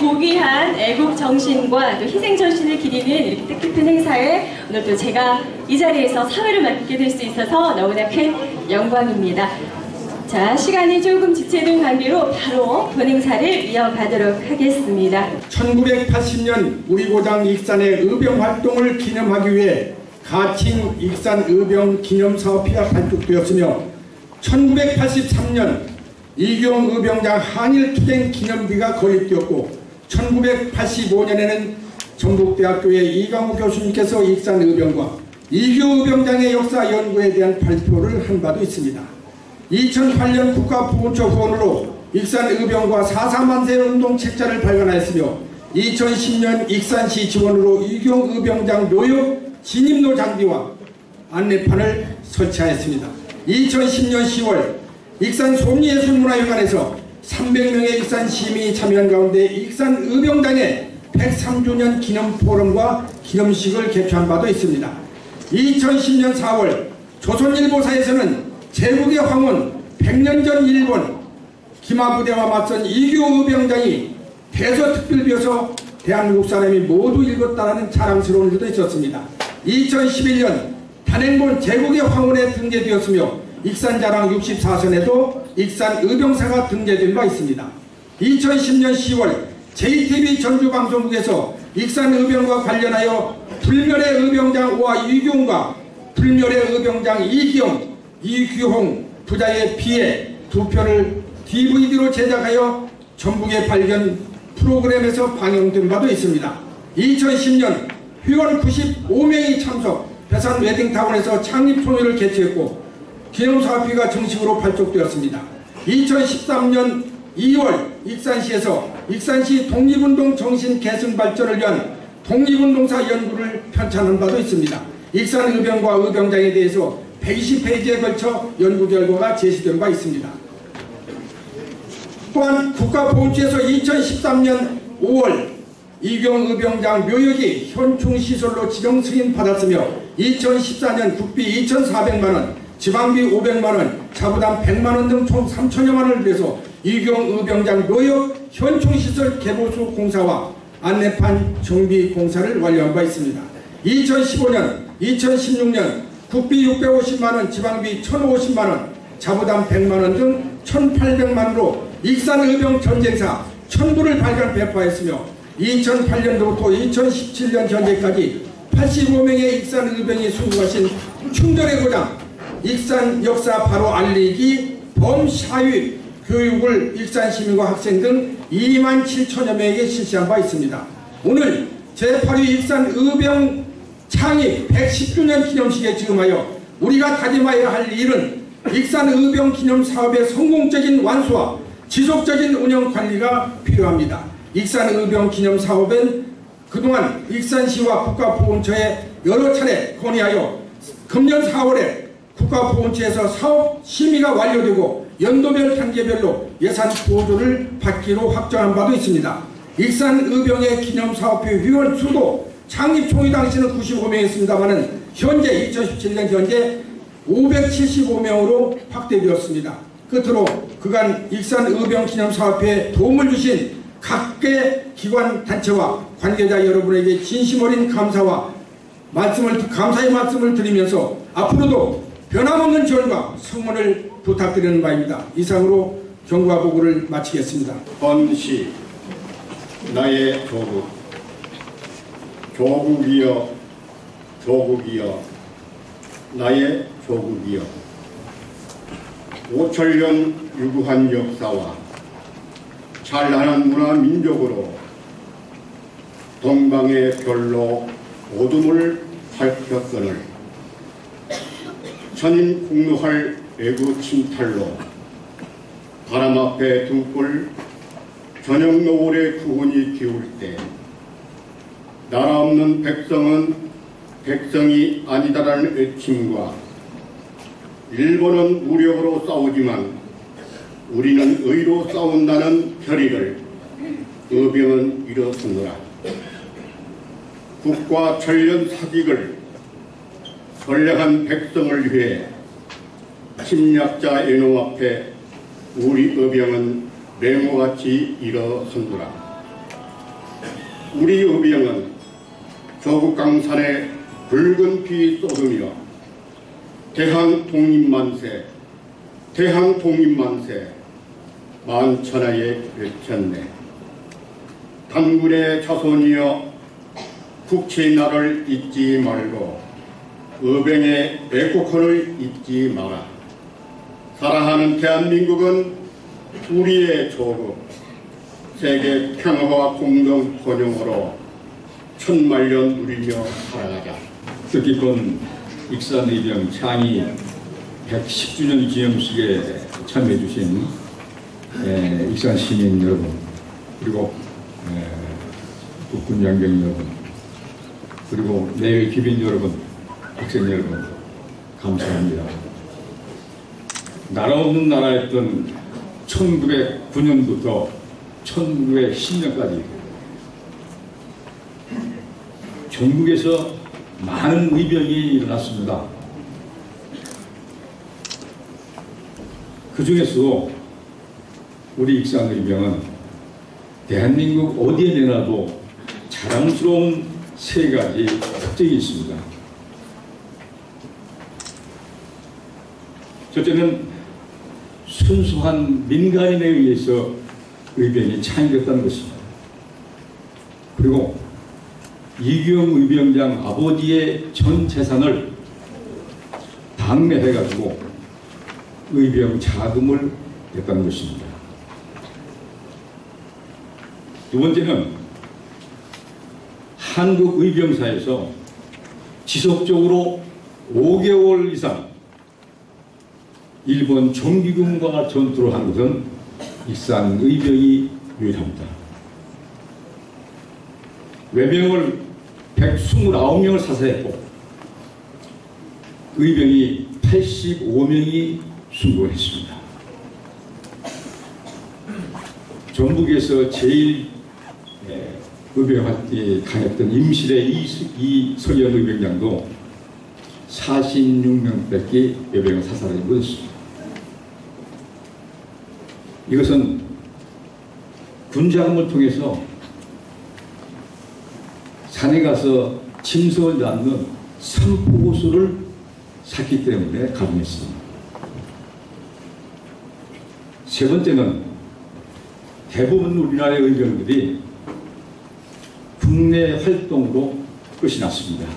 고귀한 애국 정신과 또 희생 정신을 기리는 이렇게 뜻깊은 행사에 오늘 또 제가 이 자리에서 사회를 맡게 될 수 있어서 너무나 큰 영광입니다. 자, 시간이 조금 지체된 관계로 바로 본 행사를 이어가도록 하겠습니다. 1980년 우리 고장 익산의 의병 활동을 기념하기 위해 가칭 익산 의병 기념사업회가 발족되었으며 1983년 이경 의병장 한일투쟁 기념비가 건립되었고 1985년에는 전북대학교의 이강우 교수님께서 익산 의병과 이교 의병장의 역사 연구에 대한 발표를 한 바도 있습니다. 2008년 국가보훈처 후원으로 익산 의병과 4.4만세 운동 책자를 발간하였으며 2010년 익산시 지원으로 이경 의병장 묘역 진입로 장비와 안내판을 설치하였습니다. 2010년 10월 익산 솜예술문화회관에서 300명의 익산 시민이 참여한 가운데 익산 의병장의 103주년 기념 포럼과 기념식을 개최한 바도 있습니다. 2010년 4월 조선일보사에서는 제국의 황혼 100년 전 일본 기마부대와 맞선 이교 의병장이 대서특별비어서 대한민국 사람이 모두 읽었다라는 자랑스러운 일도 있었습니다. 2011년 단행본 제국의 황혼에 등재되었으며 익산자랑 64선에도 익산 의병사가 등재된 바 있습니다. 2010년 10월 JTB 전주방송국에서 익산 의병과 관련하여 불멸의 의병장 오와 이규홍과 불멸의 의병장 이기영, 이규홍 부자의 피해 두 편을 DVD로 제작하여 전북의 발견 프로그램에서 방영된 바도 있습니다. 2010년 회원 95명이 참석 배산 웨딩타운에서 창립총회를 개최했고 기념사업회가 정식으로 발족되었습니다. 2013년 2월 익산시에서 익산시 독립운동 정신 계승 발전을 위한 독립운동사 연구를 편찬한 바도 있습니다. 익산 의병과 의병장에 대해서 120페이지에 걸쳐 연구 결과가 제시된 바 있습니다. 또한 국가보훈처에서 2013년 5월 이경 의병장 묘역이 현충시설로 지정 승인 받았으며 2014년 국비 2,400만원, 지방비 500만원, 자부담 100만원 등 총 3천여만원을 들여서 이경 의병장 묘역 현충시설 개보수 공사와 안내판 정비 공사를 완료한 바 있습니다. 2015년, 2016년 국비 650만원, 지방비 1,050만원, 자부담 100만원 등 1,800만원으로 익산 의병 전쟁사 1,000부를 발간 배포하였으며 2008년도부터 2017년 현재까지 85명의 익산 의병이 순국하신 충전의 고장 익산 역사 바로 알리기 범사위 교육을 익산 시민과 학생 등 2만 7천여 명에게 실시한 바 있습니다. 오늘 제8회 익산 의병 창립 110주년 기념식에 즈음하여 우리가 다짐해야 할 일은 익산 의병 기념 사업의 성공적인 완수와 지속적인 운영 관리가 필요합니다. 익산 의병 기념 사업은 그동안 익산시와 국가보훈처에 여러 차례 건의하여 금년 4월에 국가보훈처에서 사업 심의가 완료되고 연도별 단계별로 예산 보조를 받기로 확정한 바도 있습니다. 익산 의병의 기념사업회 회원 수도 창립총회 당시는 95명이었습니다만은 현재 2017년 현재 575명으로 확대되었습니다. 끝으로 그간 익산 의병 기념사업회에 도움을 주신 각계 기관 단체와 관계자 여러분에게 진심 어린 감사와 감사의 말씀을 드리면서 앞으로도 변함없는 지원과 성원을 부탁드리는 바입니다. 이상으로 경과 보고를 마치겠습니다. 헌시 나의 조국, 조국이여 조국이여 나의 조국이여 5천년 유구한 역사와 찬란한 문화 민족으로 동방의 별로 어둠을 밝혔거늘 천인 폭로할 외구 침탈로 바람 앞에 등불 저녁 노을의 구원이 기울 때 나라 없는 백성은 백성이 아니다라는 외침과 일본은 무력으로 싸우지만 우리는 의로 싸운다는 결의를 의병은 이뤄서느라 국가 전련 사직을 선량한 백성을 위해 침략자 애노 앞에 우리 의병은 맹호같이 일어선노라. 우리 의병은 조국 강산에 붉은 피 쏟으며 대한 독립만세, 대한 독립만세 만천하에 외쳤네. 단군의 자손이여 국치의 날을 잊지 말고 의병의 애국헌을 잊지 마라. 사랑하는 대한민국은 우리의 조국, 세계 평화와 공동 번영으로 천만년 누리며 살아가자. 뜻깊은 익산의병 창의 110주년 기념식에 참여해 주신 익산 시민 여러분, 그리고 국군 장병 여러분, 그리고 내일 기빈 여러분, 학생 여러분, 감사합니다. 나라 없는 나라였던 1909년부터 1910년까지 전국에서 많은 의병이 일어났습니다. 그 중에서도 우리 익산의병은 대한민국 어디에 내놔도 자랑스러운 세 가지 특징이 있습니다. 첫째는 순수한 민간인에 의해서 의병이 창의됐다는 것입니다. 그리고 이규영 의병장 아버지의 전 재산을 방매해가지고 의병 자금을 냈다는 것입니다. 두 번째는 한국 의병사에서 지속적으로 5개월 이상 일본 정기군과 전투를 한 것은 익산 의병이 유일합니다. 외병을 129명을 사살했고 의병이 85명이 순교했습니다. 전북에서 제일 의병활동이 강했던 임실의 이석연 의병장도 46명밖에 외병을 사살하지 못했습니다. 이것은 군자금을 통해서 산에 가서 짐승을 낳는 산포구수를 샀기 때문에 가능했습니다. 세 번째는 대부분 우리나라의 의병들이 국내 활동으로 끝이 났습니다.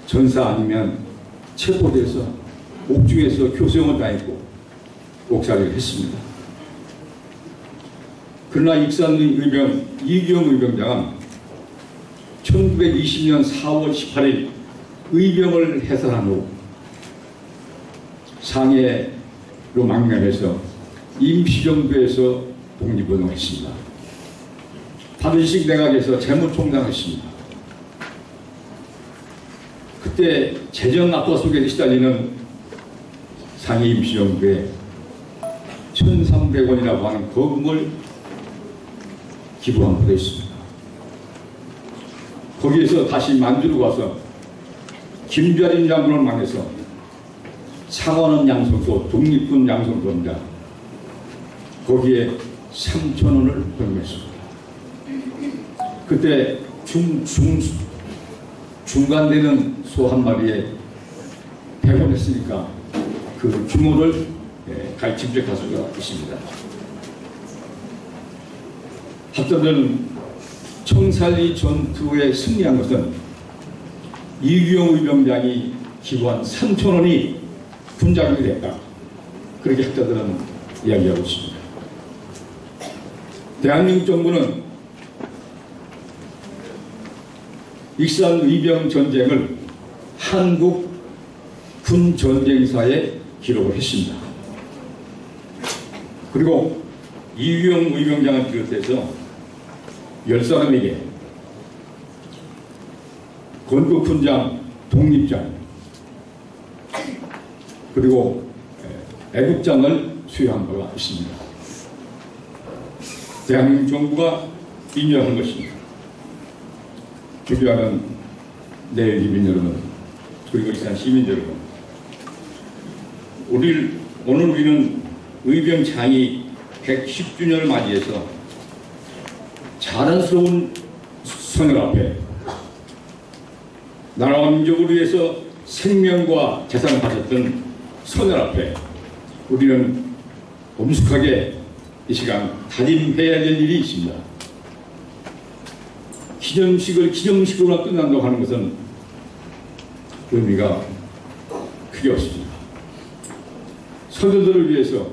전사 아니면 체포돼서 옥중에서 교수형을 당했고 옥살이를 했습니다. 그러나 익산 의병 이규영 의병장은 1920년 4월 18일 의병을 해산한 후 상해로 망명해서 임시정부에서 독립운동했습니다. 박은식 내각에서 재무총장했습니다. 그때 재정 압박 속에 시달리는 상해 임시정부에 1,300원이라고 하는 거금을 기부한 바도 있습니다. 거기에서 다시 만주로 가서 김좌림 장군을 망해서 상원은 양성소, 독립군 양성소입니다. 거기에 3,000원을 헌금했습니다. 그때 중간되는 소 한 마리에 100원 했으니까 그 규모를 짐작할 수가 있습니다. 합전은 청살리 전투에 승리한 것은 이규영 의병장이 기부한 3,000원이 군자금이 됐다. 그렇게 학자들은 이야기하고 있습니다. 대한민국 정부는 익산 의병 전쟁을 한국 군 전쟁사에 기록을 했습니다. 그리고 이규영 의병장을 비롯해서 10사람에게 건국훈장, 독립장, 그리고 애국장을 수여한 바가 있습니다. 대한민국 정부가 인정한 것입니다. 존경하는 내일 기빈 여러분, 그리고 익산 시민 여러분, 오늘 우리는 의병 창의 110주년을 맞이해서 자랑스러운 선을 앞에 나라와 민족을 위해서 생명과 재산을 바쳤던 선을 앞에 우리는 엄숙하게 이 시간 다짐해야 될 일이 있습니다. 기념식으로 끝난다고 하는 것은 의미가 크게 없습니다. 선조들을 위해서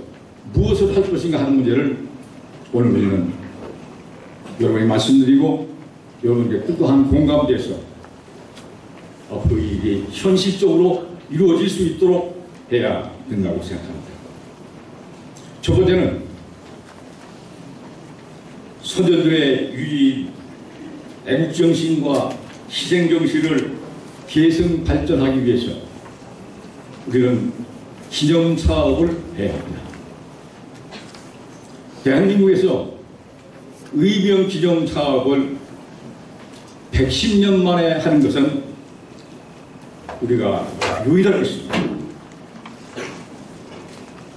무엇을 할 것인가 하는 문제를 오늘 우리는 여러분이 말씀드리고 여러분께 뜻한 공감돼서 앞으로 이게 현실적으로 이루어질 수 있도록 해야 된다고 생각합니다. 첫 번째는 선조들의 유지 애국정신과 희생정신을 계승 발전하기 위해서 우리는 기념사업을 해야 합니다. 대한민국에서 의병 기념사업을 110년 만에 하는 것은 우리가 유일할 것입니다.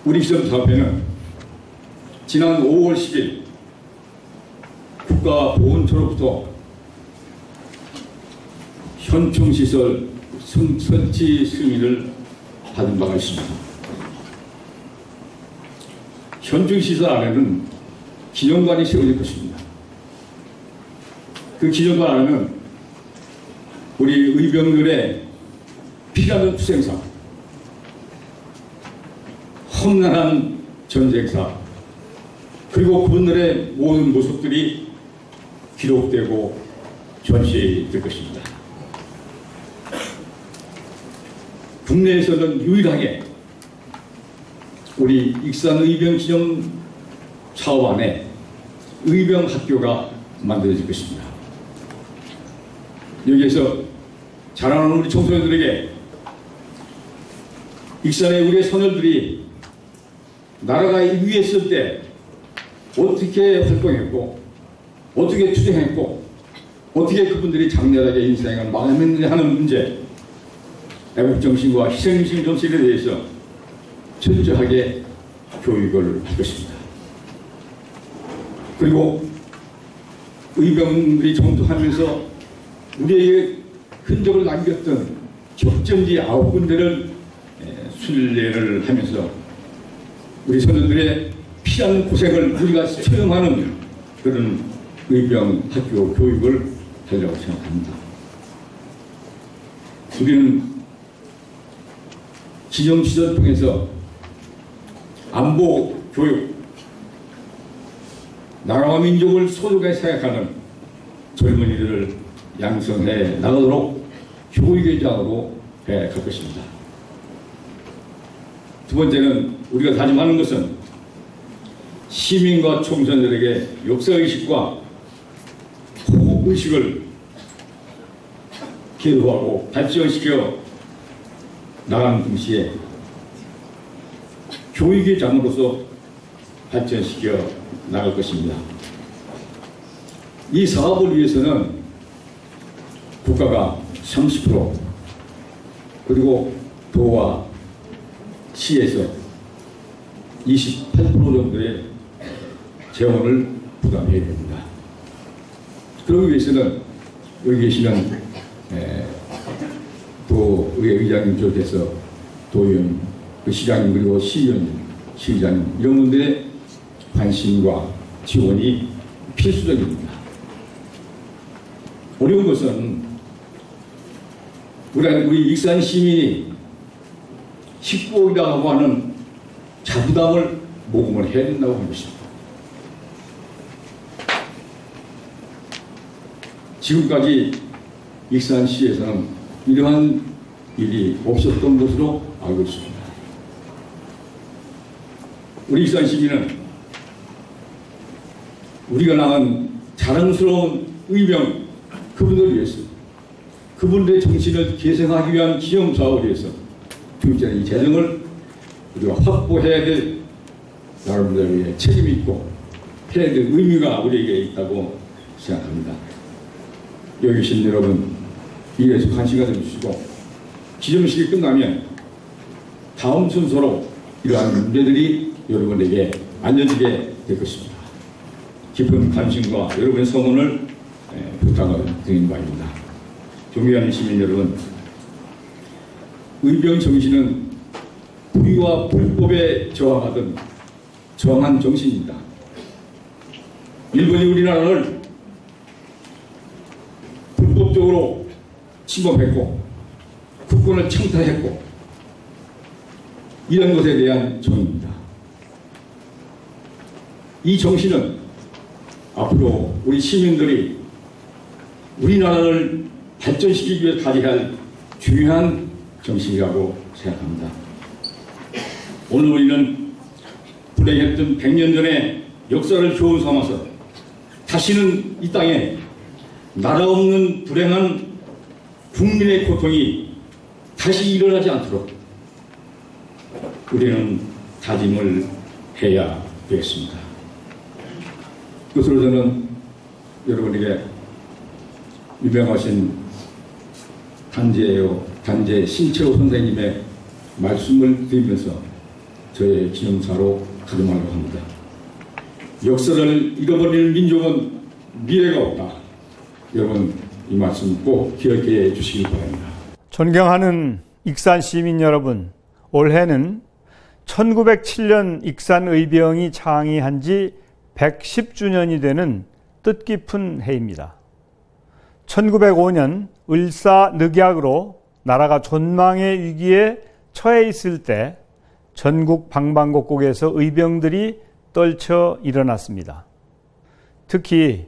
우리 기념사업회는 지난 5월 10일 국가보훈처로부터 현충시설 설치 승인을 받은 바가 있습니다. 현충시설 안에는 기념관이 세워질 것입니다. 그 기념관 안에는 우리 의병들의 피나는 투생사, 험난한 전쟁사, 그리고 그분들의 모든 모습들이 기록되고 전시될 것입니다. 국내에서는 유일하게 우리 익산 의병 기념 사업 안에 의병 학교가 만들어질 것입니다. 여기에서 자라나는 우리 청소년들에게 익산의 우리의 선열들이 나라가 위에 있을 때 어떻게 활동했고 어떻게 투쟁했고 어떻게 그분들이 장렬하게 인생을 마감했느냐 하는 문제, 애국정신과 희생정신 정신에 대해서 철저하게 교육을 할 것입니다. 그리고 의병들이 전투하면서 우리에게 흔적을 남겼던 격전지 9군데를 순례를 하면서 우리 선조들의 피한 고생을 우리가 수용하는 그런 의병 학교 교육을 하려고 생각합니다. 우리는 기념시설 통해서 안보 교육, 나라와 민족을 소중하게 생각하는 젊은이들을 양성해 나가도록 교육의 장으로 해 갈 것입니다. 두 번째는 우리가 다짐하는 것은 시민과 청소년들에게 역사의식과 호국의식을 계도하고 발전시켜 나가는 동시에 교육의 장으로서 발전시켜 나갈 것입니다. 이 사업을 위해서는 국가가 30% 그리고 도와 시에서 28% 정도의 재원을 부담해야 됩니다. 그러기 위해서는 여기 계시는 도의 의장님 비롯해서 도의원, 시장님 그리고 시의원님, 시의장님 이런 분들의 관심과 지원이 필수적입니다. 어려운 것은 우리 익산 시민이 19억이라고 하는 자부담을 모금을 해야 된다고 하는 것입니다. 지금까지 익산시에서는 이러한 일이 없었던 것으로 알고 있습니다. 우리 익산 시민은 우리가 낳은 자랑스러운 의병 그분들을 위해서 그분들의 정신을 계승하기 위한 기념사업을 위해서 투입되는 이 재정을 우리가 확보해야 될 여러분들 위해 책임이 있고 해야 될 의미가 우리에게 있다고 생각합니다. 여기 계신 여러분 이에서 관심 가져주시고 기념식이 끝나면 다음 순서로 이러한 문제들이 여러분에게 알려지게 될 것입니다. 깊은 관심과 여러분의 성원을 부탁을 드리는 바입니다. 존경하는 시민 여러분, 의병 정신은 불의와 불법에 저항하던 정한 정신입니다. 일본이 우리나라를 불법적으로 침범했고 국권을 창탈했고 이런 것에 대한 정의입니다. 이 정신은 앞으로 우리 시민들이 우리나라를 발전시키기 위해 다져야 중요한 정신이라고 생각합니다. 오늘 우리는 불행했던 100년 전의 역사를 교훈 삼아서 다시는 이 땅에 나라 없는 불행한 국민의 고통이 다시 일어나지 않도록 우리는 다짐을 해야 되겠습니다. 끝으로 저는 여러분에게 유명하신 단재 신채호 선생님의 말씀을 드리면서 저의 기념사로 가져가려고 합니다. 역사를 잃어버리는 민족은 미래가 없다. 여러분 이 말씀 꼭 기억해 주시기 바랍니다. 존경하는 익산 시민 여러분, 올해는 1907년 익산의병이 창의한 지 110주년이 되는 뜻깊은 해입니다. 1905년 을사늑약으로 나라가 존망의 위기에 처해 있을 때 전국 방방곡곡에서 의병들이 떨쳐 일어났습니다. 특히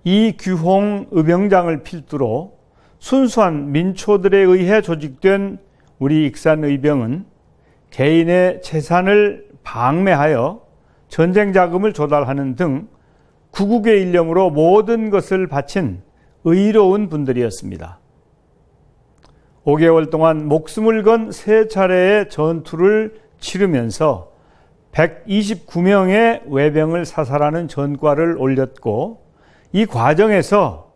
이규홍 의병장을 필두로 순수한 민초들에 의해 조직된 우리 익산의병은 개인의 재산을 방매하여 전쟁 자금을 조달하는 등 구국의 일념으로 모든 것을 바친 의로운 분들이었습니다. 5개월 동안 목숨을 건 3차례의 전투를 치르면서 129명의 외병을 사살하는 전과를 올렸고, 이 과정에서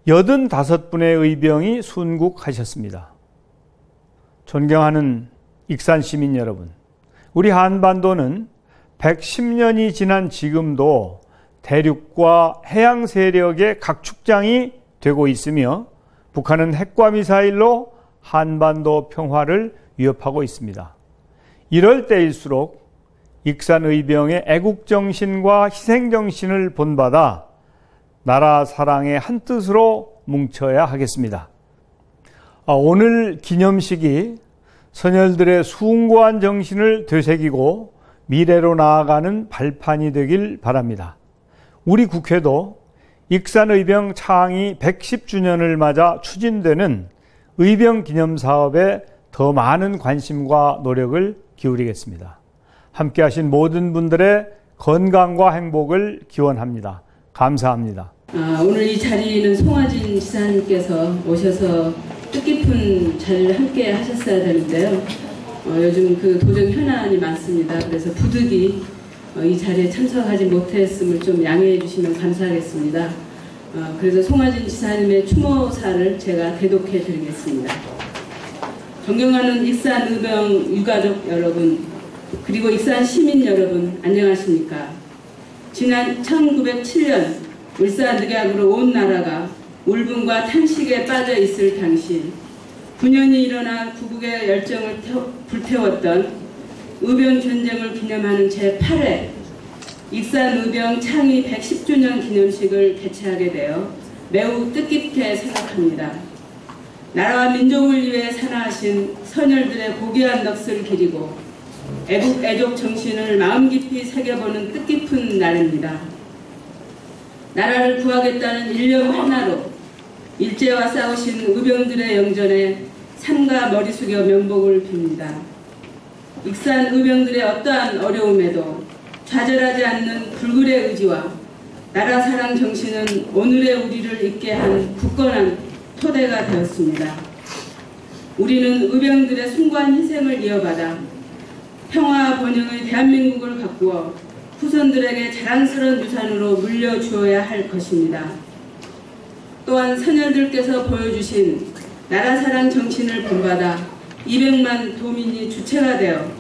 85분의 의병이 순국하셨습니다. 존경하는 익산 시민 여러분, 우리 한반도는 110년이 지난 지금도 대륙과 해양 세력의 각축장이 되고 있으며 북한은 핵과 미사일로 한반도 평화를 위협하고 있습니다. 이럴 때일수록 익산의병의 애국정신과 희생정신을 본받아 나라 사랑의 한뜻으로 뭉쳐야 하겠습니다. 오늘 기념식이 선열들의 숭고한 정신을 되새기고 미래로 나아가는 발판이 되길 바랍니다. 우리 국회도 익산의병 창의 110주년을 맞아 추진되는 의병 기념사업에 더 많은 관심과 노력을 기울이겠습니다. 함께하신 모든 분들의 건강과 행복을 기원합니다. 감사합니다. 오늘 이 자리는 송하진 지사님께서 오셔서 뜻깊은 자리를 함께 하셨어야 되는데요. 요즘 그 도정 현안이 많습니다. 그래서 부득이 이 자리에 참석하지 못했음을 좀 양해해 주시면 감사하겠습니다. 그래서 송하진 지사님의 추모사를 제가 대독해 드리겠습니다. 존경하는 익산의병 유가족 여러분, 그리고 익산 시민 여러분, 안녕하십니까? 지난 1907년 을사늑약으로 온 나라가 울분과 탄식에 빠져 있을 당시 9년이 일어나 구국의 열정을 불태웠던 의병 전쟁을 기념하는 제8회 익산의병 창의 110주년 기념식을 개최하게 되어 매우 뜻깊게 생각합니다. 나라와 민족을 위해 산화하신 선열들의 고귀한 넋을 기리고 애국 애족 정신을 마음 깊이 새겨보는 뜻깊은 날입니다. 나라를 구하겠다는 일념 하나로 일제와 싸우신 의병들의 영전에 삼가 머리 숙여 명복을 빕니다. 익산 의병들의 어떠한 어려움에도 좌절하지 않는 불굴의 의지와 나라 사랑 정신은 오늘의 우리를 있게 한 굳건한 토대가 되었습니다. 우리는 의병들의 숭고한 희생을 이어받아 평화와 번영의 대한민국을 가꾸어 후손들에게 자랑스러운 유산으로 물려주어야 할 것입니다. 또한 선열들께서 보여주신 나라사랑 정신을 본받아 200만 도민이 주체가 되어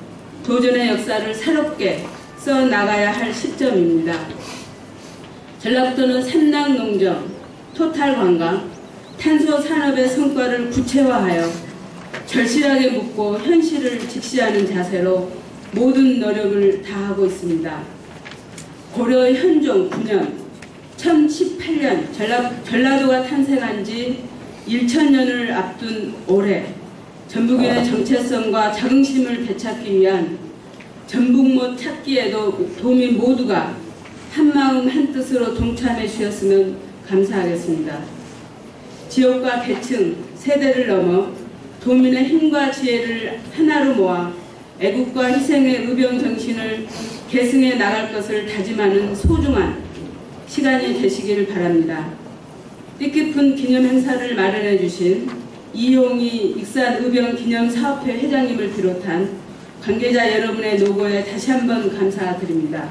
도전의 역사를 새롭게 써나가야 할 시점입니다. 전라북도는 삼락농정, 토탈관광, 탄소산업의 성과를 구체화하여 절실하게 묻고 현실을 직시하는 자세로 모든 노력을 다하고 있습니다. 고려 현종 9년 1018년 전라도가 탄생한 지 1000년을 앞둔 올해 전북인의 정체성과 자긍심을 되찾기 위한 전북못 찾기에도 도민 모두가 한마음 한뜻으로 동참해 주셨으면 감사하겠습니다. 지역과 계층, 세대를 넘어 도민의 힘과 지혜를 하나로 모아 애국과 희생의 의병정신을 계승해 나갈 것을 다짐하는 소중한 시간이 되시기를 바랍니다. 뜻깊은 기념 행사를 마련해 주신 이용희 익산의병기념사업회 회장님을 비롯한 관계자 여러분의 노고에 다시 한번 감사드립니다.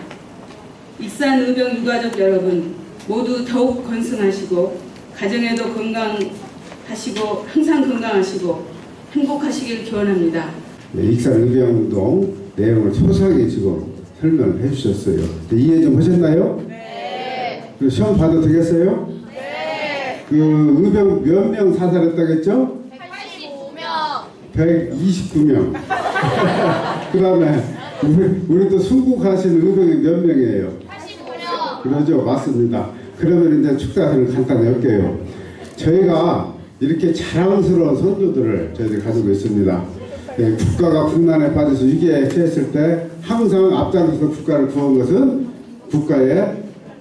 익산의병 유가족 여러분 모두 더욱 건승하시고 가정에도 건강하시고 항상 건강하시고 행복하시길 기원합니다. 네, 익산의병운동 내용을 소상히 지금 설명을 해주셨어요. 이해 좀 하셨나요? 네. 그 시험 봐도 되겠어요? 네. 그 의병 몇 명 사살했다겠죠? 85명. 129명. 그 다음에 우리 또 순국하신 의병이 몇 명이에요? 85명. 그러죠? 맞습니다. 그러면 이제 축사를 간단히 할게요. 저희가 이렇게 자랑스러운 선조들을 저희들이 가지고 있습니다. 네, 국가가 국난에 빠져서 위기에 처했을 때 항상 앞장서서 국가를 구한 것은 국가의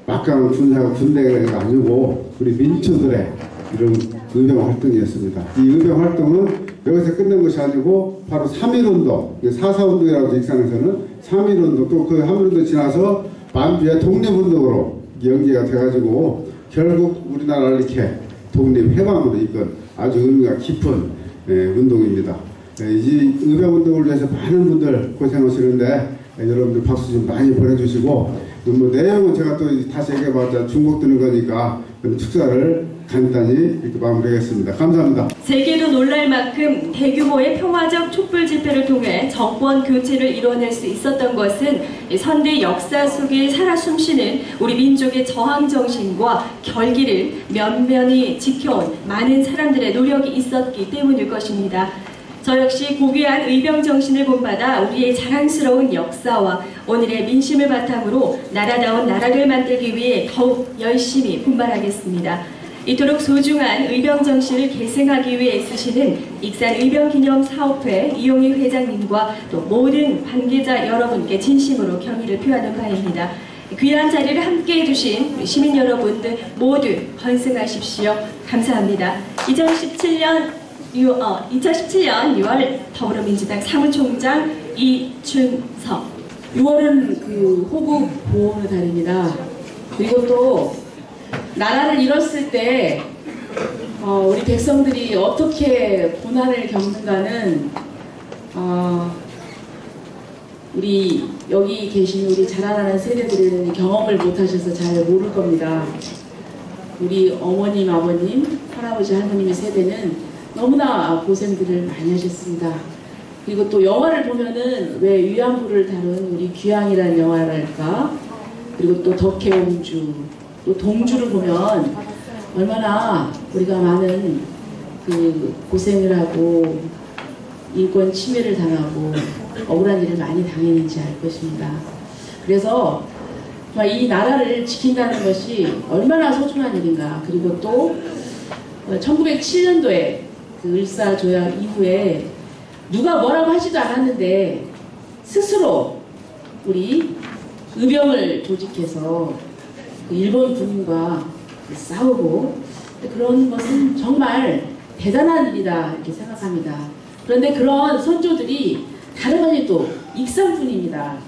막강한 군사가 군대가 아니고 우리 민초들의 이런 의병 활동이었습니다. 이 의병 활동은 여기서 끝낸 것이 아니고 바로 3.1운동, 4.4운동이라고 익산에서는 3.1운동 또 그 3.1운동 지나서 만주의 독립운동으로 연계가 돼가지고 결국 우리나라를 이렇게 독립해방으로 이끈 아주 의미가 깊은 운동입니다. 이 의병운동을 위해서 많은 분들 고생하시는데 여러분들 박수 좀 많이 보내주시고 뭐 내용은 제가 또 다시 얘기해봤자 중복 드는 거니까 축사를 간단히 이렇게 마무리하겠습니다. 감사합니다. 세계도 놀랄 만큼 대규모의 평화적 촛불 집회를 통해 정권 교체를 이뤄낼 수 있었던 것은 선대 역사 속에 살아 숨쉬는 우리 민족의 저항 정신과 결기를 면면히 지켜온 많은 사람들의 노력이 있었기 때문일 것입니다. 저 역시 고귀한 의병 정신을 본받아 우리의 자랑스러운 역사와 오늘의 민심을 바탕으로 나라다운 나라를 만들기 위해 더욱 열심히 분발하겠습니다. 이토록 소중한 의병 정신을 계승하기 위해 애쓰시는 익산의병기념사업회 이용희 회장님과 또 모든 관계자 여러분께 진심으로 경의를 표하는 바입니다. 귀한 자리를 함께해 주신 시민 여러분들 모두 건승하십시오. 감사합니다. 2017년 6월 더불어민주당 사무총장 이춘석. 6월은 그 호국 보호의 달입니다. 그리고 또 나라를 잃었을 때 우리 백성들이 어떻게 고난을 겪는가는 우리 여기 계신 우리 자라나는 세대들은 경험을 못하셔서 잘 모를 겁니다. 우리 어머님, 아버님, 할아버지, 할머님의 세대는 너무나 고생들을 많이 하셨습니다. 그리고 또 영화를 보면은 왜 위안부를 다룬 우리 귀향이라는 영화랄까, 그리고 또 덕혜옹주, 또 동주를 보면 얼마나 우리가 많은 그 고생을 하고 인권 침해를 당하고 억울한 일을 많이 당했는지 알 것입니다. 그래서 이 나라를 지킨다는 것이 얼마나 소중한 일인가. 그리고 또 1907년도에 그 을사조약 이후에 누가 뭐라고 하지도 않았는데 스스로 우리 의병을 조직해서 일본 군인과 싸우고 그런 것은 정말 대단한 일이다 이렇게 생각합니다. 그런데 그런 선조들이 다름 아닌 또 익산분입니다.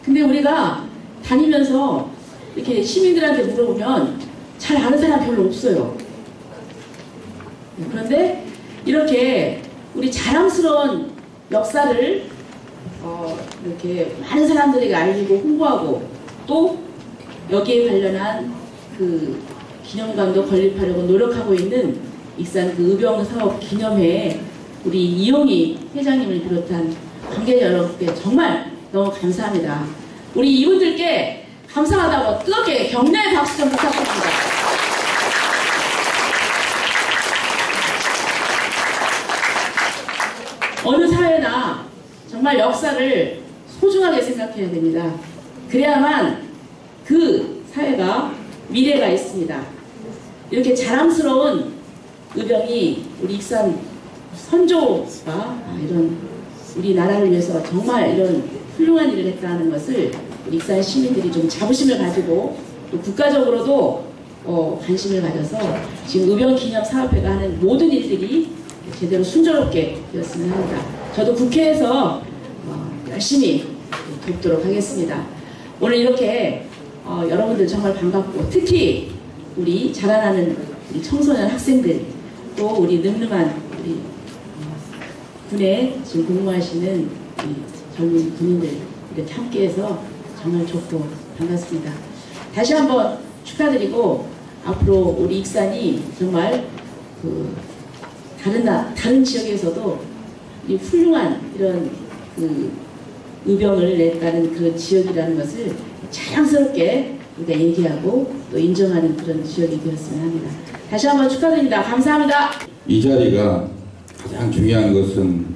근데 우리가 다니면서 이렇게 시민들한테 물어보면 잘 아는 사람 별로 없어요. 그런데 이렇게 우리 자랑스러운 역사를 이렇게 많은 사람들에게 알리고 홍보하고 또 여기에 관련한 그 기념관도 건립하려고 노력하고 있는 익산 그 의병사업 기념회에 우리 이용희 회장님을 비롯한 관계자 여러분께 정말 너무 감사합니다. 우리 이분들께 감사하다고 뜨겁게 격려의 박수 좀 부탁드립니다. 어느 사회나 정말 역사를 소중하게 생각해야 됩니다. 그래야만 그 사회가 미래가 있습니다. 이렇게 자랑스러운 의병이 우리 익산 선조가 이런 우리나라를 위해서 정말 이런 훌륭한 일을 했다는 것을 우리 익산 시민들이 좀 자부심을 가지고 또 국가적으로도 관심을 가져서 지금 의병기념사업회가 하는 모든 일들이 제대로 순조롭게 되었으면 합니다. 저도 국회에서 열심히 돕도록 하겠습니다. 오늘 이렇게 여러분들 정말 반갑고 특히 우리 자라나는 우리 청소년 학생들 또 우리 늠름한 우리 군에 지금 근무하시는 우리 젊은 군인들 이렇게 함께해서 정말 좋고 반갑습니다. 다시 한번 축하드리고 앞으로 우리 익산이 정말 다른 지역에서도 이 훌륭한 이런 의병을 냈다는 그 지역이라는 것을 자랑스럽게 우리가 얘기하고 또 인정하는 그런 지역이 되었으면 합니다. 다시 한번 축하드립니다. 감사합니다. 이 자리가 가장 중요한 것은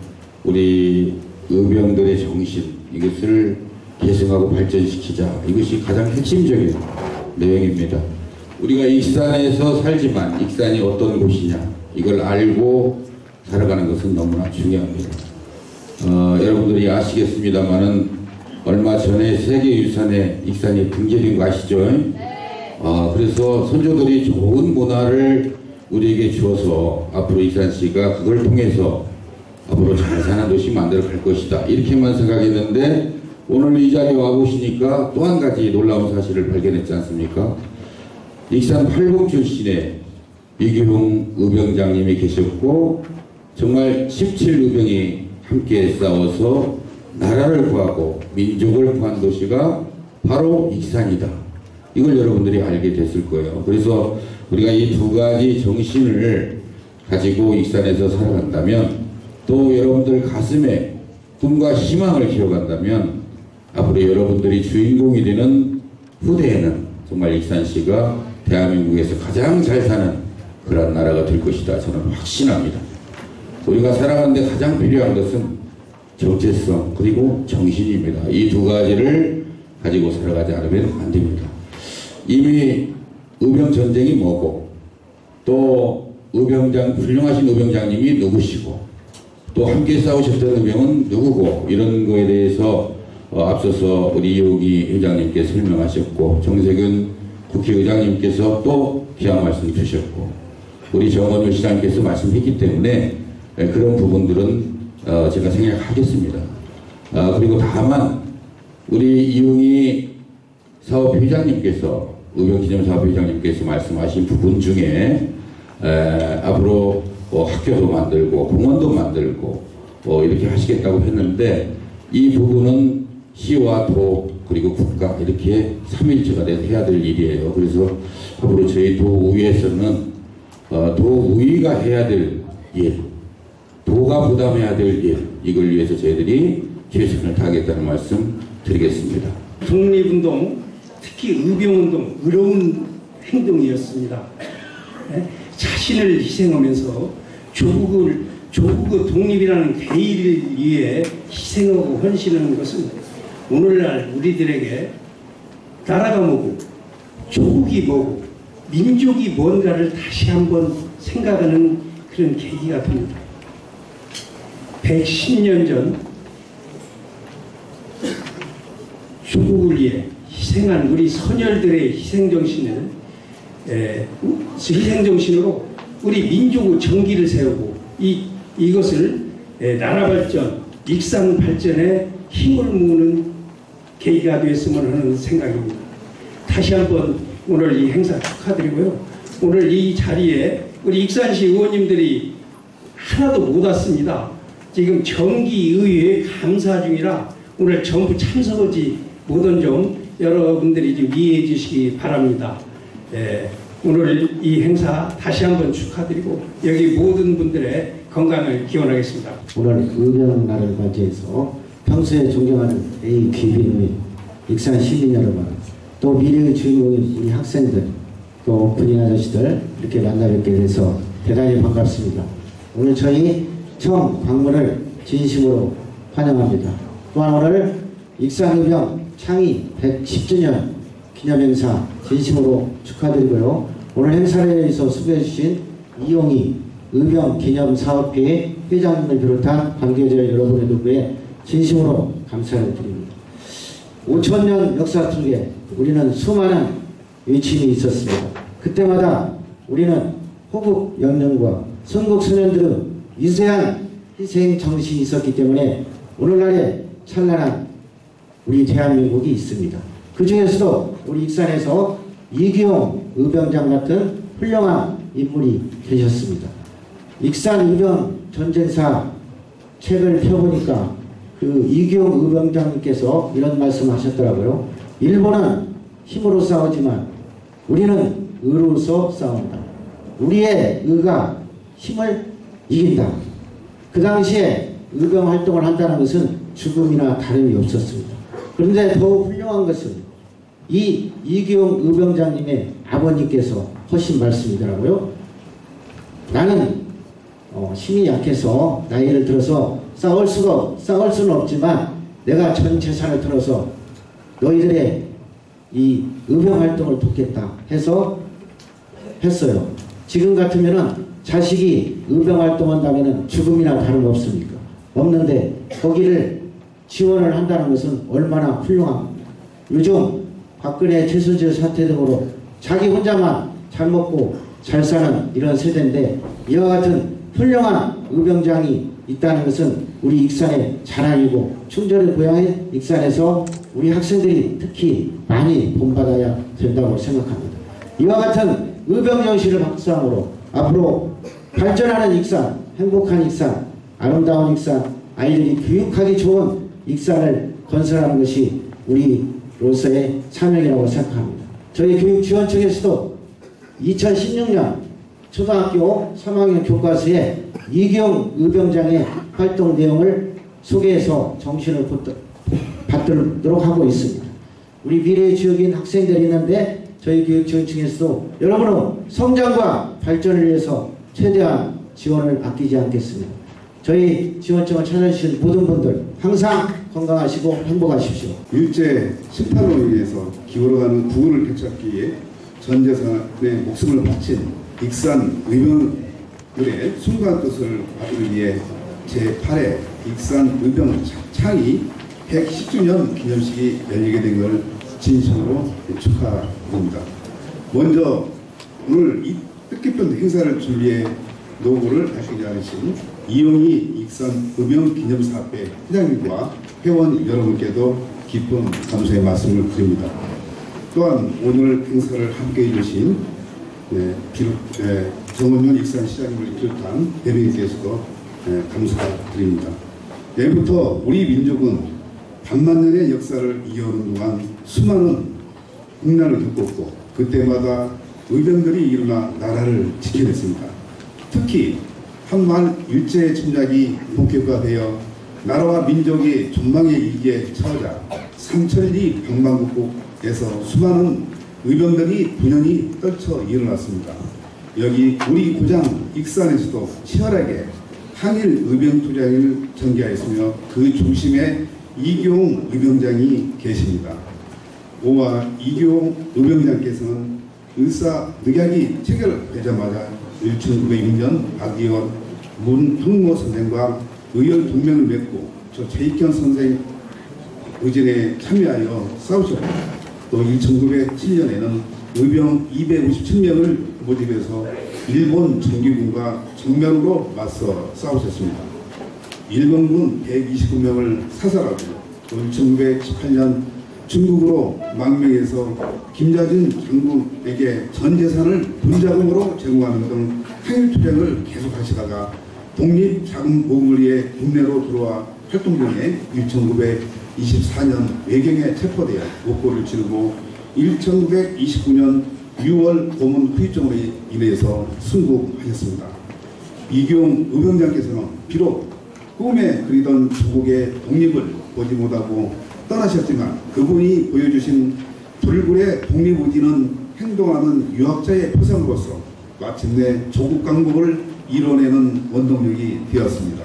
우리 의병들의 정신, 이것을 계승하고 발전시키자. 이것이 가장 핵심적인 내용입니다. 우리가 익산에서 살지만 익산이 어떤 곳이냐 이걸 알고 살아가는 것은 너무나 중요합니다. 여러분들이 아시겠습니다만은 얼마 전에 세계유산에 익산이 등재된 거 아시죠? 네. 그래서 선조들이 좋은 문화를 우리에게 주어서 앞으로 익산시가 그걸 통해서 앞으로 잘 사는 도시 만들어 갈 것이다. 이렇게만 생각했는데 오늘 이 자리에 와보시니까 또 한 가지 놀라운 사실을 발견했지 않습니까? 익산 팔봉 출신의 이규홍 의병장님이 계셨고 정말 17의병이 함께 싸워서 나라를 구하고 민족을 구한 도시가 바로 익산이다. 이걸 여러분들이 알게 됐을 거예요. 그래서 우리가 이 두 가지 정신을 가지고 익산에서 살아간다면 또 여러분들 가슴에 꿈과 희망을 키워간다면 앞으로 여러분들이 주인공이 되는 후대에는 정말 익산시가 대한민국에서 가장 잘 사는 그런 나라가 될 것이다. 저는 확신합니다. 우리가 살아가는데 가장 필요한 것은 정체성 그리고 정신입니다. 이 두 가지를 가지고 살아가지 않으면 안 됩니다. 이미 의병전쟁이 뭐고 또 훌륭하신 의병장님이 누구시고 또 함께 싸우셨던 의병은 누구고 이런 거에 대해서 앞서서 우리 이용희 회장님께 설명하셨고 정세균 국회의장님께서 또 귀한 말씀 주셨고 우리 정원효 시장님께서 말씀했기 때문에 그런 부분들은 제가 생략하겠습니다. 그리고 다만 우리 이용희 사업회장님께서 의병기념사업회장님께서 말씀하신 부분 중에 앞으로 학교도 만들고 공원도 만들고 이렇게 하시겠다고 했는데 이 부분은 시와 도 그리고 국가 이렇게 삼일체가 돼서 해야 될 일이에요. 그래서 앞으로 저희 도의회에서는 도의회가 해야 될 일, 도가 부담해야 될 일, 이걸 위해서 저희들이 최선을 다하겠다는 말씀 드리겠습니다. 독립운동, 특히 의병운동, 어려운 행동이었습니다. 자신을 희생하면서 조국의 독립이라는 대의를 위해 희생하고 헌신하는 것은 오늘날 우리들에게 나라가 뭐고 조국이 뭐고 민족이 뭔가를 다시 한번 생각하는 그런 계기가 됩니다. 110년 전 조국을 위해 희생한 우리 선열들의 희생정신으로 우리 민족의 정기를 세우고 이것을 나라 발전, 익산 발전에 힘을 모으는 계기가 되었으면 하는 생각입니다. 다시 한번 오늘 이 행사 축하드리고요. 오늘 이 자리에 우리 익산시 의원님들이 하나도 못 왔습니다. 지금 정기의회에 감사 중이라 오늘 전부 참석하지 못한 점 여러분들이 좀 이해해 주시기 바랍니다. 오늘 이 행사 다시 한번 축하드리고 여기 모든 분들의 건강을 기원하겠습니다. 오늘 의병날을 맞이해서 평소에 존경하는 A 귀빈 및 익산 시민 여러분 또 미래의 주인공인 우리 학생들, 또 군인 아저씨들 이렇게 만나 뵙게 돼서 대단히 반갑습니다. 오늘 저희 청 방문을 진심으로 환영합니다. 또한 오늘 익산의병 창위 110주년 기념행사 진심으로 축하드리고요. 오늘 행사를 위해서 수고해 주신 이용희 의병기념사업회의 회장님을 비롯한 관계자 여러분의 누구에 진심으로 감사를 드립니다. 5000년 역사 속에 우리는 수많은 외침이 있었습니다. 그때마다 우리는 호국 영령과 선국 소년들의 위대한 희생 정신이 있었기 때문에 오늘날의 찬란한 우리 대한민국이 있습니다. 그 중에서도 우리 익산에서 이기용 의병장 같은 훌륭한 인물이 계셨습니다. 익산 의병 전쟁사 책을 펴보니까 그 이기용 의병장님께서 이런 말씀 하셨더라고요. 일본은 힘으로 싸우지만 우리는 의로서 싸운다. 우리의 의가 힘을 이긴다. 그 당시에 의병 활동을 한다는 것은 죽음이나 다름이 없었습니다. 그런데 더욱 훌륭한 것은 이 이기용 의병장님의 아버님께서 하신 말씀이더라고요. 나는 힘이 약해서 나이를 들어서 싸울 수는 없지만 내가 전 재산을 들어서 너희들의 이 의병 활동을 돕겠다 해서 했어요. 지금 같으면은 자식이 의병 활동한다면은 죽음이나 다름없습니까? 없는데 거기를 지원을 한다는 것은 얼마나 훌륭합니다. 요즘 박근혜 최수재 사태 등으로 자기 혼자만 잘 먹고 잘 사는 이런 세대인데 이와 같은 훌륭한 의병장이 있다는 것은 우리 익산의 자랑이고 충절의 고향인 익산에서 우리 학생들이 특히 많이 본받아야 된다고 생각합니다. 이와 같은 의병정신을 박수함으로 앞으로 발전하는 익산, 행복한 익산, 아름다운 익산, 아이들이 교육하기 좋은 익산을 건설하는 것이 우리로서의 사명이라고 생각합니다. 저희 교육지원청에서도 2016년 초등학교 3학년 교과서에 이기용 의병장의 활동 내용을 소개해서 정신을 받들도록 하고 있습니다. 우리 미래의 주역인 학생들이 있는데 저희 교육지원청에서도 여러분의 성장과 발전을 위해서 최대한 지원을 아끼지 않겠습니다. 저희 지원청을 찾아주신 모든 분들 항상 건강하시고 행복하십시오. 일제 심판으로 인해서 기울어가는 국운을 되찾기 위해 전 재산의 목숨을 바친 익산 의병들의 숭고한 뜻을 받기 위해 제8회 익산 의병 창위 110주년 기념식이 열리게 된 것을 진심으로 축하드립니다. 먼저 오늘 이 뜻깊은 행사를 준비해 노고를 하시지 않으신 이용희 익산 의병기념사업회 회장님과 회원 여러분께도 깊은 감사의 말씀을 드립니다. 또한 오늘 행사를 함께해 주신 정은윤 익산시장님을 비롯한 대변인께서도 감사드립니다. 내일부터 우리 민족은 반만년의 역사를 이어오는 동안 수많은 국난을 겪었고 그때마다 의병들이 일어나 나라를 지켜냈습니다. 특히 한말 일제 침략이 본격화되어 나라와 민족이 전망의 위기에 처하자 삼천리 방방곡곡에서 수많은 의병들이 분연히 떨쳐 일어났습니다. 여기 우리 고장 익산에서도 치열하게 항일 의병 투쟁을 전개하였으며 그 중심에 이기용 의병장이 계십니다. 오와 이기용 의병장께서는 의사늑약이 체결되자마자 1906년 박이원 문흥모 선생과 의열 동맹을 맺고 저 최익현 선생 의진에 참여하여 싸우셨고 또 1907년에는 의병 257명을 모집해서 일본 정규군과 정면으로 맞서 싸우셨습니다. 일본군 129명을 사살하고 또 1918년 중국으로 망명해서 김자진 장군에게 전 재산을 분자금으로 제공하는 등 항일투쟁을 계속하시다가 독립자금보험을 위해 국내로 들어와 활동 중에 1924년 외경에 체포되어 목포를 치르고 1929년 6월 고문 후유증으로 인해서 순국하셨습니다. 이기용 의병장께서는 비록 꿈에 그리던 조국의 독립을 보지 못하고 떠나셨지만 그분이 보여주신 불굴의 독립의지는 행동하는 유학자의 표상으로서 마침내 조국 강복을 이뤄내는 원동력이 되었습니다.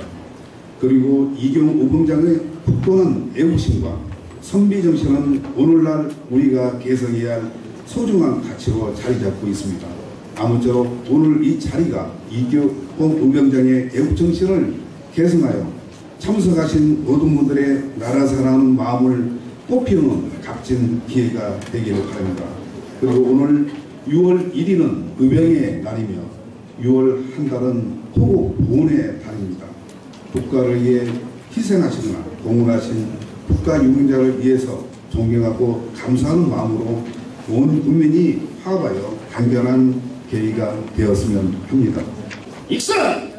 그리고 이경 우병장의 굳건한 애국심과 선비정신은 오늘날 우리가 계승해야 할 소중한 가치로 자리 잡고 있습니다. 아무쪼록 오늘 이 자리가 이경 우병장의 애국정신을 계승하여 참석하신 모든 분들의 나라 사랑하는 마음을 꽃피우는 값진 기회가 되기를 바랍니다. 그리고 오늘 6월 1일은 의병의 날이며 6월 한 달은 호국 보훈의 달입니다. 국가를 위해 희생하시거나 공헌하신 국가유공자를 위해서 존경하고 감사하는 마음으로 온 국민이 화합하여 강변한 계기가 되었으면 합니다. 익산!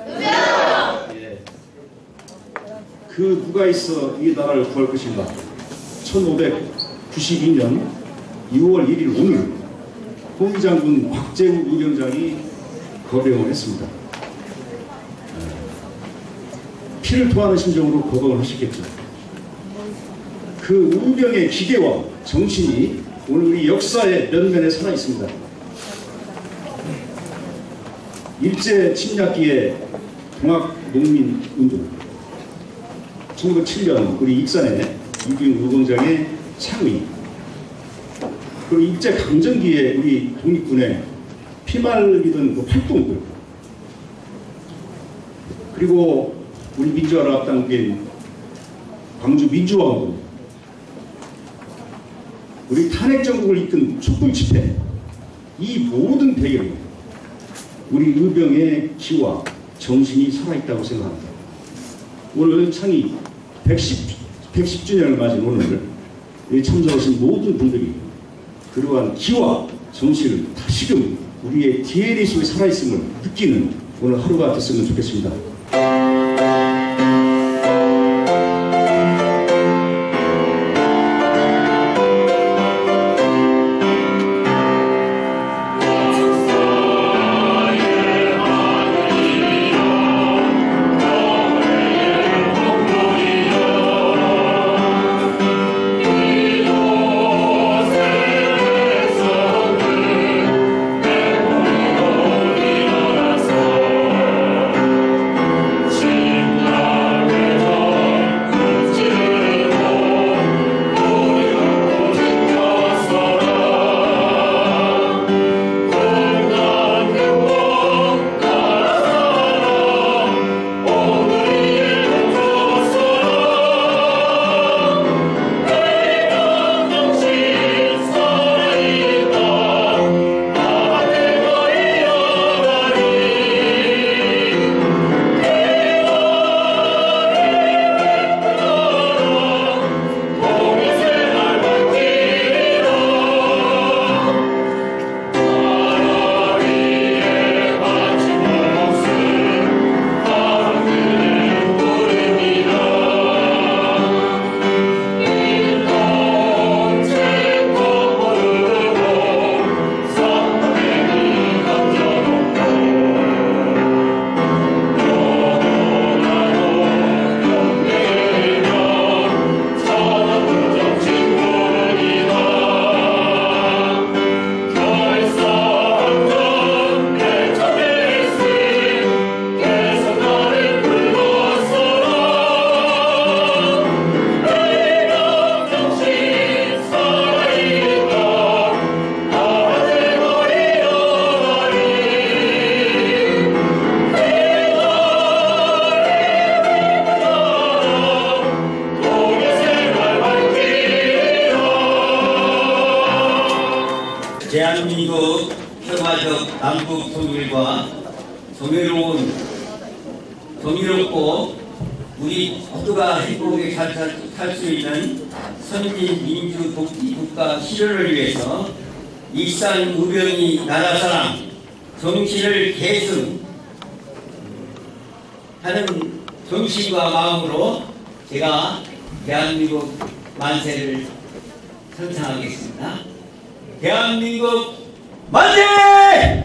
그 누가 있어 이 나라를 구할 것인가? 1592년 6월 1일 오늘 홍장군 곽재우 의병장이 거병을 했습니다. 피를 토하는 심정으로 거병을 하셨겠죠. 그 의병의 기계와 정신이 오늘 우리 역사의 면면에 살아 있습니다. 일제 침략기의 동학농민운동, 1907년 우리 익산의 이경 우병장의 창의, 그리고 일제 강점기에 우리 독립군의 피말리던 그 활동들, 그리고 우리 민주화를 앞당긴 광주 민주화운동, 우리 탄핵정국을 이끈 촛불 집회, 이 모든 배경에 우리 의병의 기와 정신이 살아있다고 생각합니다. 오늘 창의 110주년을 맞은 오늘 참석하신 모든 분들이 그러한 기와 정신을 다시금 우리의 DNA 속에 살아있음을 느끼는 오늘 하루가 됐으면 좋겠습니다. 대한민국 평화적 남북 통일과 정의롭고 우리 모두가 행복하게 살 수 있는 선진 민주 독립 국가 실현을 위해서 익산 의병이 나라사랑 정신을 계승하는 정신과 마음으로 제가 대한민국 만세를 선창하겠습니다. 대한민국 만세!